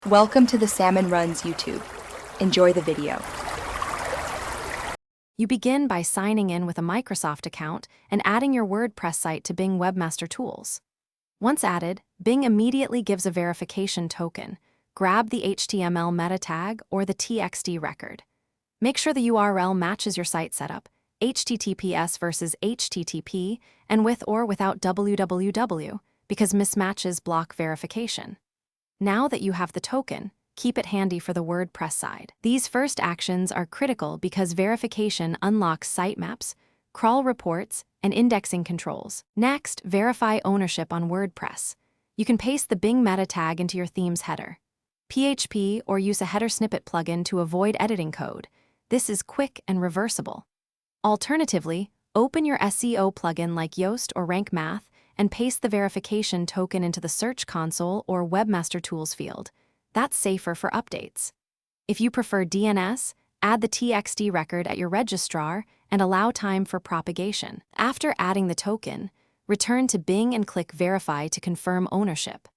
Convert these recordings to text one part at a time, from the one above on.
Welcome to the Salmon Runs YouTube. Enjoy the video. You begin by signing in with a Microsoft account and adding your WordPress site to Bing Webmaster Tools. Once added, Bing immediately gives a verification token. Grab the HTML meta tag or the TXT record. Make sure the URL matches your site setup, HTTPS versus HTTP, and with or without www, because mismatches block verification. Now that you have the token, keep it handy for the WordPress side. These first actions are critical because verification unlocks sitemaps, crawl reports, and indexing controls. Next, verify ownership on WordPress. You can paste the Bing meta tag into your theme's header. PHP or use a header snippet plugin to avoid editing code. This is quick and reversible. Alternatively, open your SEO plugin like Yoast or Rank Math and paste the verification token into the Search Console or Webmaster Tools field. That's safer for updates. If you prefer DNS, add the TXT record at your registrar and allow time for propagation. After adding the token, return to Bing and click Verify to confirm ownership.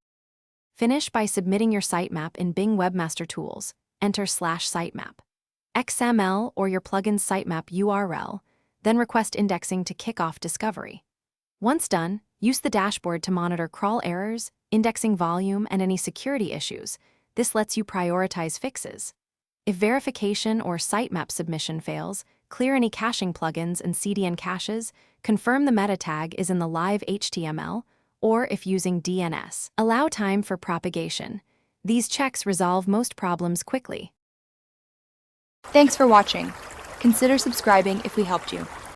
Finish by submitting your sitemap in Bing Webmaster Tools. Enter /sitemap, XML or your plugin's sitemap URL, then request indexing to kick off discovery. Once done, use the dashboard to monitor crawl errors, indexing volume, and any security issues. This lets you prioritize fixes. If verification or sitemap submission fails, clear any caching plugins and CDN caches, confirm the meta tag is in the live HTML, or if using DNS, allow time for propagation. These checks resolve most problems quickly. Thanks for watching. Consider subscribing if we helped you.